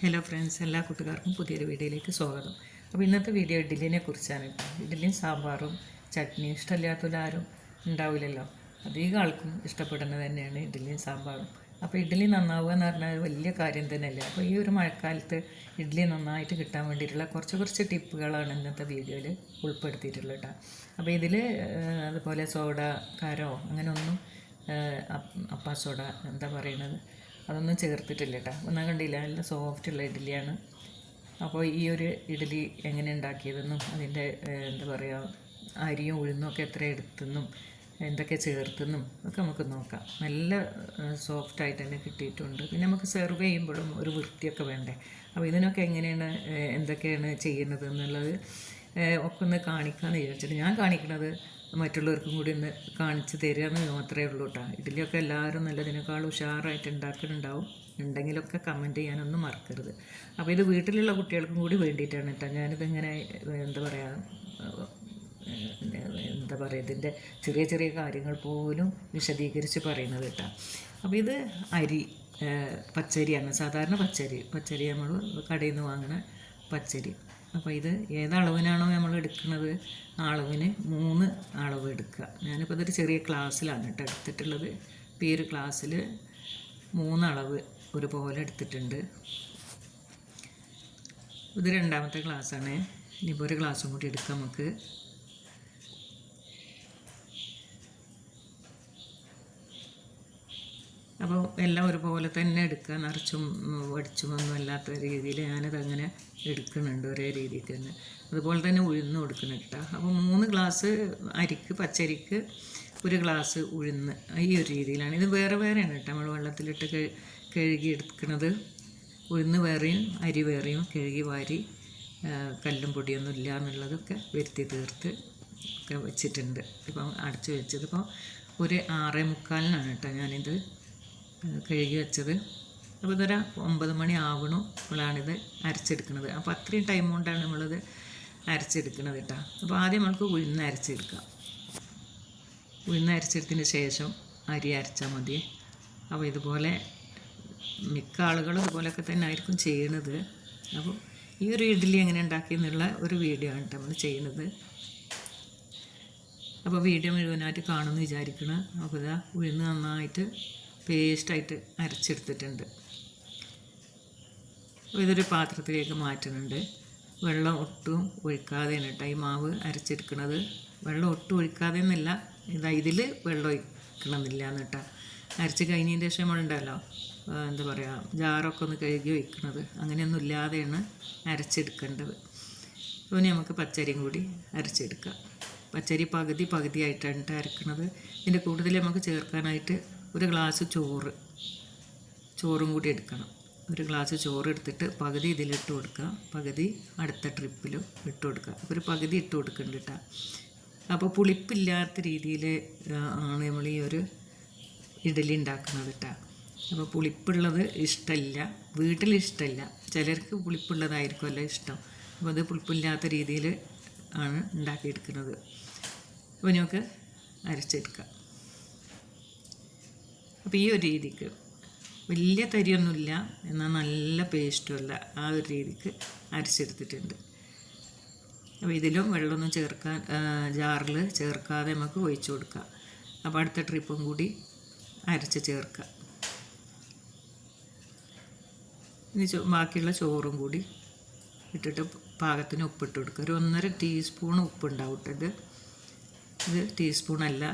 Hello friends, എല്ലാ കൂട്ടുകാർക്കും പുതിയൊരു വീഡിയോയിലേക്ക് സ്വാഗതം. അപ്പോൾ ഇന്നത്തെ വീഡിയോ ഇഡ്ഡലിനെ കുറിച്ചാണ്. ഇഡ്ഡലിയും സാമ്പാറും ചട്നിയും ഇഷ്ടമില്ലാത്തവരാരും ഉണ്ടാവില്ലല്ലോ. അധികം ആൾക്കും ഇഷ്ടപ്പെടുന്നത് തന്നെയാണ് ഇഡ്ഡലിയും സാമ്പാറും. അപ്പോൾ ഇഡ്ഡലി നന്നാവുക എന്ന് പറഞ്ഞാൽ വലിയ കാര്യം തന്നെയല്ലേ. അപ്പോൾ ഈ ഒരു മഴക്കാലത്ത് ഇഡ്ഡലി നന്നായിട്ട് കിട്ടാൻ വേണ്ടിയിട്ടുള്ള കുറച്ച് ടിപ്പുകളാണ് ഇന്നത്തെ വീഡിയോയിൽ ഉൾപ്പെടുത്തിയിട്ടുള്ളത് കേട്ടോ. അപ്പോൾ ഇതിൽ അതുപോലെ സോഡ കാരോ അങ്ങനെ ഒന്നും അപ്പാ സോഡ എന്താ പറയുന്നത് അതൊന്നും ചേർത്തിട്ടില്ല കേട്ടോ. ഒന്നും കണ്ടില്ല, നല്ല സോഫ്റ്റുള്ള ഇഡ്ഡലിയാണ്. അപ്പോൾ ഈ ഒരു ഇഡ്ഡലി എങ്ങനെ ഉണ്ടാക്കിയതെന്നും അതിൻ്റെ എന്താ പറയുക അരിയും ഉഴുന്നും ഒക്കെ എത്ര എടുത്തെന്നും എന്തൊക്കെ ചേർത്തെന്നും ഒക്കെ നമുക്ക് നോക്കാം. നല്ല സോഫ്റ്റായിട്ട് തന്നെ കിട്ടിയിട്ടുണ്ട്. പിന്നെ നമുക്ക് സെർവ് ചെയ്യുമ്പോഴും ഒരു വൃത്തിയൊക്കെ വേണ്ടേ. അപ്പോൾ ഇതിനൊക്കെ എങ്ങനെയാണ് എന്തൊക്കെയാണ് ചെയ്യുന്നത് എന്നുള്ളത് ഒക്കെ ഒന്ന് കാണിക്കാമെന്ന് വിചാരിച്ചിട്ട് ഞാൻ കാണിക്കുന്നത് മറ്റുള്ളവർക്കും കൂടി ഒന്ന് കാണിച്ച് തരിക എന്ന് മാത്രമേ ഉള്ളൂ കേട്ടോ. ഇഡ്ഡലിയൊക്കെ എല്ലാവരും നല്ലതിനേക്കാൾ ഉഷാറായിട്ട് ഉണ്ടാക്കുന്നുണ്ടാവും. ഉണ്ടെങ്കിലൊക്കെ കമൻറ്റ് ചെയ്യാനൊന്നും മറക്കരുത്. അപ്പോൾ ഇത് വീട്ടിലുള്ള കുട്ടികൾക്കും കൂടി വേണ്ടിയിട്ടാണ് കേട്ടോ ഞാനിതിങ്ങനെ എന്താ പറയുക ഇതിൻ്റെ ചെറിയ കാര്യങ്ങൾ പോലും വിശദീകരിച്ച് പറയുന്നത് കേട്ടോ. അപ്പോൾ ഇത് അരി പച്ചരിയാണ്, സാധാരണ പച്ചരി നമ്മൾ കടയിൽ നിന്ന് വാങ്ങുന്ന പച്ചരി. അപ്പോൾ ഇത് ഏതളവിനാണോ നമ്മൾ എടുക്കുന്നത് ആ അളവിന് 3 അളവ് എടുക്കുക. ഞാനിപ്പോൾ ഇതൊരു ചെറിയ ക്ലാസ്സിലാണ് കേട്ടോ എടുത്തിട്ടുള്ളത്. ഇപ്പോൾ ഈ ഒരു ക്ലാസ്സിൽ 3 അളവ് ഒരുപോലെ എടുത്തിട്ടുണ്ട്. ഇത് രണ്ടാമത്തെ ക്ലാസ്സാണ്. ഇനിയിപ്പോൾ ഒരു ഗ്ലാസ്സും കൂടി എടുക്കാം നമുക്ക്. അപ്പോൾ എല്ലാം ഒരുപോലെ തന്നെ എടുക്കുക, നിറച്ചും വടിച്ചുമൊന്നും അല്ലാത്ത രീതിയിൽ ഞാനതങ്ങനെ എടുക്കുന്നുണ്ട് ഒരേ രീതിക്ക് തന്നെ. അതുപോലെ തന്നെ ഉഴുന്ന് കൊടുക്കണം കേട്ടോ. അപ്പോൾ 3 ഗ്ലാസ് അരിക്ക് പച്ചരിക്ക് 1 ഗ്ലാസ് ഉഴുന്ന് ഈ ഒരു രീതിയിലാണ്. ഇത് വേറെയാണ് കേട്ടോ. നമ്മൾ വെള്ളത്തിലിട്ട് കഴുകി എടുക്കുന്നത്. ഉഴുന്ന് വേറെയും അരി വേറെയും കഴുകി വാരി കല്ലും പൊടിയൊന്നും ഇല്ല എന്നുള്ളതൊക്കെ വരുത്തി തീർത്ത് ഒക്കെ വെച്ചിട്ടുണ്ട്. ഇപ്പം അടച്ച് വെച്ചത് ഇപ്പോൾ ഒരു 6:45 കേട്ടോ ഞാനിത് കഴുകി വെച്ചത്. അപ്പോൾ ഇതൊരു 9 മണി ആവണപ്പോഴാണിത് അരച്ചെടുക്കുന്നത്. അപ്പോൾ അത്രയും ടൈം കൊണ്ടാണ് നമ്മളിത് അരച്ചെടുക്കുന്നത് കേട്ടോ. അപ്പോൾ ആദ്യം നമുക്ക് ഉഴുന്ന് അരച്ചെടുക്കാം. ഉഴുന്ന് അരച്ചെടുത്തതിന് ശേഷം അരി അരച്ചാൽ മതി. അപ്പോൾ ഇതുപോലെ മിക്ക ആളുകളും ഇതുപോലെയൊക്കെ തന്നെ ആയിരിക്കും ചെയ്യണത്. അപ്പോൾ ഈ ഒരു ഇഡ്ഡലി എങ്ങനെ ഉണ്ടാക്കിയെന്നുള്ള ഒരു വീഡിയോ ആണ് നമ്മൾ ചെയ്യുന്നത്. അപ്പോൾ വീഡിയോ മുഴുവനായിട്ട് കാണുമെന്ന് വിചാരിക്കണം. അപ്പോൾ ഇതാ ഉഴുന്ന് നന്നായിട്ട് പേസ്റ്റായിട്ട് അരച്ചെടുത്തിട്ടുണ്ട്. ഇതൊരു പാത്രത്തിലേക്ക് മാറ്റുന്നുണ്ട്. വെള്ളം ഒട്ടും ഒഴിക്കാതെയാണ് കേട്ടോ ഈ മാവ് അരച്ചെടുക്കുന്നത്. വെള്ളം ഒട്ടും ഒഴിക്കാതെ എന്നല്ല, ഇതിൽ വെള്ളം ഒഴിക്കണമെന്നില്ല എന്ന് കേട്ടോ. അരച്ച് കഴിഞ്ഞതിന് ശേഷം നമ്മളുണ്ടല്ലോ എന്താ പറയുക ജാറൊക്കെ ഒന്ന് കഴുകി ഒഴിക്കുന്നത്, അങ്ങനെയൊന്നും ഇല്ലാതെയാണ് അരച്ചെടുക്കേണ്ടത്. അപ്പോൾ നമുക്ക് പച്ചരിയും കൂടി അരച്ചെടുക്കാം. പച്ചരി പകുതിയായിട്ടാണ് അരക്കുന്നത്. ഇതിൻ്റെ കൂടുതൽ നമുക്ക് ചേർക്കാനായിട്ട് 1 ഗ്ലാസ് ചോറും കൂടി എടുക്കണം. 1 ഗ്ലാസ് ചോറ് എടുത്തിട്ട് പകുതി ഇതിലിട്ട് കൊടുക്കുക, പകുതി അടുത്ത ട്രിപ്പിലും ഇട്ട് കൊടുക്കുക. ഒരു പകുതി ഇട്ട് കൊടുക്കുന്നുണ്ട് കേട്ടോ. അപ്പോൾ പുളിപ്പില്ലാത്ത രീതിയിൽ ആണ് നമ്മൾ ഈ ഒരു ഇഡ്ഡലി ഉണ്ടാക്കുന്നത് കേട്ടോ. അപ്പോൾ പുളിപ്പുള്ളത് ഇഷ്ടമില്ല, വീട്ടിലിഷ്ടമില്ല. ചിലർക്ക് പുളിപ്പുള്ളതായിരിക്കുമല്ലോ ഇഷ്ടം. അപ്പോൾ അത് പുളിപ്പില്ലാത്ത രീതിയിൽ ആണ് ഉണ്ടാക്കിയെടുക്കുന്നത്. അപ്പോൾ നമുക്ക് അരച്ചെടുക്കാം. അപ്പോൾ ഈ ഒരു രീതിക്ക് വലിയ തരിയൊന്നുമില്ല, എന്നാൽ നല്ല പേസ്റ്റുമല്ല, ആ ഒരു രീതിക്ക് അരച്ചെടുത്തിട്ടുണ്ട്. അപ്പോൾ ഇതിലും വെള്ളമൊന്നും ജാറിൽ ചേർക്കാതെ നമുക്ക് ഒഴിച്ചു കൊടുക്കാം. അപ്പോൾ അടുത്ത ട്രിപ്പും കൂടി അരച്ച് ചേർക്കാം. ഇനി ബാക്കിയുള്ള ചോറും കൂടി ഇട്ടിട്ട് പാകത്തിന് ഉപ്പിട്ട് കൊടുക്കുക. ഒരു 1.5 ടീസ്പൂൺ ഉപ്പുണ്ടാവും കേട്ടോ. ഇത് ടീസ്പൂണല്ല,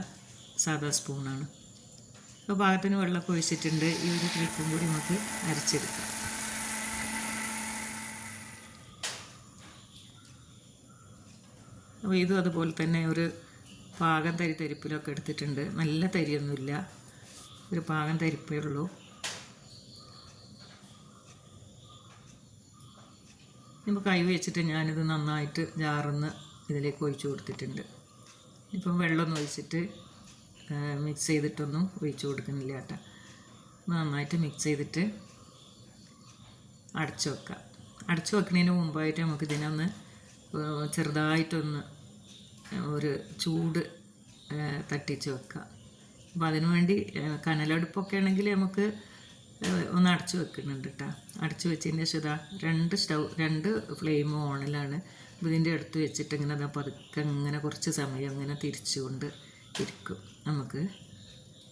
സാധാ സ്പൂണാണ്. അപ്പോൾ പാകത്തിന് വെള്ളമൊക്കെ ഒഴിച്ചിട്ടുണ്ട്. ഈ ഒരു ട്രിപ്പും കൂടി നമുക്ക് അരച്ചെടുക്കാം. അപ്പോൾ ഇതും അതുപോലെ തന്നെ ഒരു പാകം തരിപ്പിലൊക്കെ എടുത്തിട്ടുണ്ട്. നല്ല തരിയൊന്നുമില്ല, ഒരു പാകം തരിപ്പേ ഉള്ളൂ. ഇപ്പോൾ കൈ വെച്ചിട്ട് ഞാനിത് നന്നായിട്ട് ജാറിന്ന് ഇതിലേക്ക് ഒഴിച്ചു കൊടുത്തിട്ടുണ്ട്. ഇപ്പം വെള്ളമൊന്നും ഒഴിച്ചിട്ട് മിക്സ് ചെയ്തിട്ടൊന്നും ഒഴിച്ചു കൊടുക്കുന്നില്ല കേട്ടോ. നന്നായിട്ട് മിക്സ് ചെയ്തിട്ട് അടച്ചു വെക്കാം. അടച്ചു വെക്കുന്നതിന് മുമ്പായിട്ട് നമുക്ക് ഇതിനൊന്ന് ചെറുതായിട്ടൊന്ന് ഒരു ചൂട് തട്ടിച്ച് വെക്കാം. അപ്പോൾ അതിനു വേണ്ടി കനലടുപ്പൊക്കെ ആണെങ്കിൽ നമുക്ക് ഒന്ന് അടച്ചു വെക്കുന്നുണ്ട് കേട്ടോ. അടച്ചു വെച്ചതിന് ശേഷം ഇതാ രണ്ട് ഫ്ലെയിം ഓണിലാണ്. ഇതിൻ്റെ അടുത്ത് വെച്ചിട്ട് ഇങ്ങനെ അതാ പതുക്കെ ഇങ്ങനെ കുറച്ച് സമയം ഇങ്ങനെ തിരിച്ചുകൊണ്ട് ഇരിക്കും. നമുക്ക്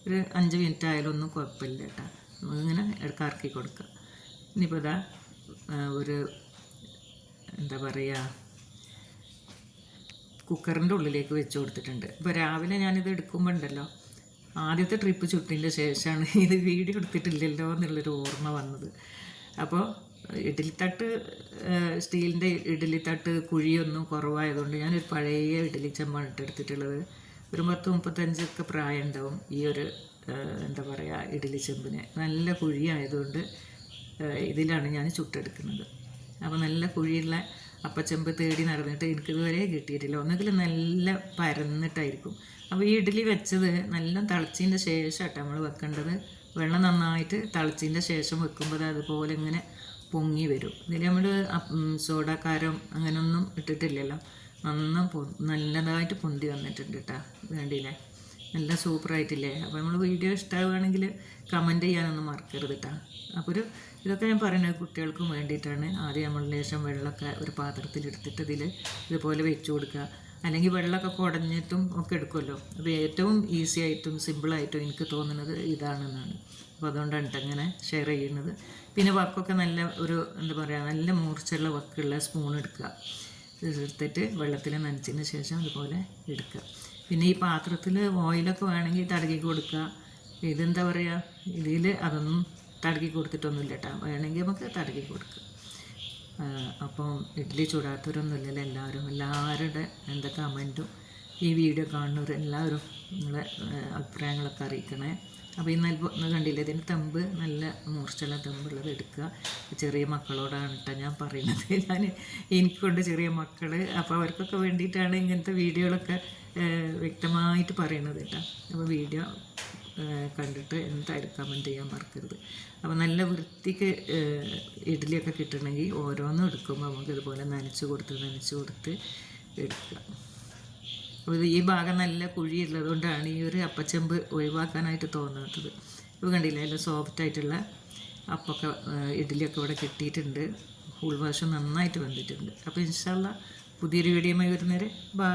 ഒരു 5 മിനിറ്റ് ആയാലൊന്നും കുഴപ്പമില്ല കേട്ടോ. നമുക്കിങ്ങനെ കറക്കി കൊടുക്കാം. ഇനിയിപ്പോൾ ഇതാ ഒരു എന്താ പറയുക, കുക്കറിൻ്റെ ഉള്ളിലേക്ക് വെച്ച് കൊടുത്തിട്ടുണ്ട്. ഇപ്പോൾ രാവിലെ ഞാനിത് എടുക്കുമ്പോൾ ഉണ്ടല്ലോ, ആദ്യത്തെ ട്രിപ്പ് ചുട്ടിൻ്റെ ശേഷമാണ് ഇത് വീഡിയോ എടുത്തിട്ടില്ലല്ലോ എന്നുള്ളൊരു ഓർമ്മ വന്നത്. അപ്പോൾ ഇഡ്ഡലിത്തട്ട്, സ്റ്റീലിൻ്റെ ഇഡ്ഡലിത്തട്ട് കുഴിയൊന്നും കുറവായതുകൊണ്ട് ഞാനൊരു പഴയ ഇഡ്ഡലി ചെമ്പാണ് എടുത്തിട്ടുള്ളത്. ഒരു 30-35 പ്രായം ഉണ്ടാവും ഈ ഒരു എന്താ പറയുക ഇഡ്ഡലി ചെമ്പിന്. നല്ല കുഴിയായതുകൊണ്ട് ഇതിലാണ് ഞാൻ ചുട്ടെടുക്കുന്നത്. അപ്പോൾ നല്ല കുഴിയുള്ള അപ്പച്ചെമ്പ് തേടി നടന്നിട്ട് എനിക്കിതുവരെ കിട്ടിയിട്ടില്ല. ഒന്നുകിൽ നല്ല പരന്നിട്ടായിരിക്കും. അപ്പോൾ ഈ ഇഡ്ഡലി വെച്ചത് നല്ല തിളച്ചതിൻ്റെ ശേഷമാട്ടോ നമ്മൾ വെക്കേണ്ടത്. വെള്ളം നന്നായിട്ട് തിളച്ചതിൻ്റെ ശേഷം വെക്കുമ്പോൾ അതുപോലെ ഇങ്ങനെ പൊങ്ങി വരും. ഇതിൽ നമ്മൾ സോഡാക്കാരം അങ്ങനെയൊന്നും ഇട്ടിട്ടില്ലല്ലോ. നല്ലതായിട്ട് പൊന്തി വന്നിട്ടുണ്ട് കേട്ടോ. വേണ്ടിയില്ലേ, നല്ല സൂപ്പറായിട്ടില്ലേ? അപ്പോൾ നമ്മൾ വീഡിയോ ഇഷ്ടമാവുകയാണെങ്കിൽ കമൻറ്റ് ചെയ്യാനൊന്നും മറക്കരുത് കേട്ടോ. അപ്പോൾ ഇതൊക്കെ ഞാൻ പറയുന്നത് കുട്ടികൾക്കും വേണ്ടിയിട്ടാണ്. ആദ്യം നമ്മൾ ലേശം വെള്ളമൊക്കെ ഒരു പാത്രത്തിലെടുത്തിട്ട് ഇതുപോലെ വെച്ച് കൊടുക്കുക. അല്ലെങ്കിൽ വെള്ളമൊക്കെ കുടഞ്ഞിട്ടും ഒക്കെ എടുക്കുമല്ലോ. അപ്പോൾ ഏറ്റവും ഈസി ആയിട്ടും സിമ്പിളായിട്ടും എനിക്ക് തോന്നുന്നത് ഇതാണെന്നാണ്. അപ്പോൾ അതുകൊണ്ടാണ് അങ്ങനെ ഷെയർ ചെയ്യുന്നത്. പിന്നെ വക്കൊക്കെ നല്ല ഒരു എന്താ പറയുക, നല്ല മൂർച്ചയുള്ള വക്കുള്ള സ്പൂൺ എടുക്കുക. എടുത്തിട്ട് വെള്ളത്തിൽ നനച്ചതിന് ശേഷം ഇതുപോലെ എടുക്കുക. പിന്നെ ഈ പാത്രത്തിൽ ഓയിലൊക്കെ വേണമെങ്കിൽ തടകി കൊടുക്കുക. ഇതെന്താ പറയുക, ഇതിൽ അതൊന്നും തടകി കൊടുത്തിട്ടൊന്നുമില്ല കേട്ടോ. വേണമെങ്കിൽ നമുക്ക് തടകി കൊടുക്കുക. അപ്പം ഇഡ്ഡലി ചൂടാത്തവരൊന്നുമില്ലല്ലോ എല്ലാവരുടെ എന്താ കമൻറ്റും ഈ വീഡിയോ കാണുന്നവരെല്ലാവരും നിങ്ങളെ അഭിപ്രായങ്ങളൊക്കെ അറിയിക്കണേ. അപ്പോൾ ഈ കണ്ടില്ലേ, ഇതിന് തമ്പ് നല്ല മൂർച്ചയുള്ള തമ്പുള്ളത് എടുക്കുക. ചെറിയ മക്കളോടാണ് കേട്ടോ ഞാൻ പറയുന്നത്. എനിക്കൊണ്ട് ചെറിയ മക്കൾ, അപ്പോൾ അവർക്കൊക്കെ വേണ്ടിയിട്ടാണ് ഇങ്ങനത്തെ വീഡിയോകളൊക്കെ വ്യക്തമായിട്ട് പറയുന്നത് കേട്ടോ. അപ്പോൾ വീഡിയോ കണ്ടിട്ട് എന്തായാലും കമൻറ്റ് ചെയ്യാൻ മറക്കരുത്. അപ്പോൾ നല്ല വൃത്തിക്ക് ഇഡ്ഡലിയൊക്കെ കിട്ടണമെങ്കിൽ ഓരോന്നും എടുക്കുമ്പോൾ നമുക്ക് ഇതുപോലെ നനച്ച് കൊടുത്ത് എടുക്കുക. അപ്പോൾ ഈ ഭാഗം നല്ല കുഴിയുള്ളത് കൊണ്ടാണ് ഈ ഒരു അപ്പച്ചെമ്പ് ഒഴിവാക്കാനായിട്ട് തോന്നാത്തത്. ഇപ്പോൾ കണ്ടില്ല, നല്ല സോഫ്റ്റായിട്ടുള്ള അപ്പൊക്കെ ഇഡ്ഡലിയൊക്കെ ഇവിടെ കിട്ടിയിട്ടുണ്ട്. ഉൾവശം നന്നായിട്ട് വന്നിട്ടുണ്ട്. അപ്പോൾ ഇൻഷാ അല്ലാഹ് പുതിയൊരു വീഡിയോയുമായി വരുന്നവരെ ബൈ.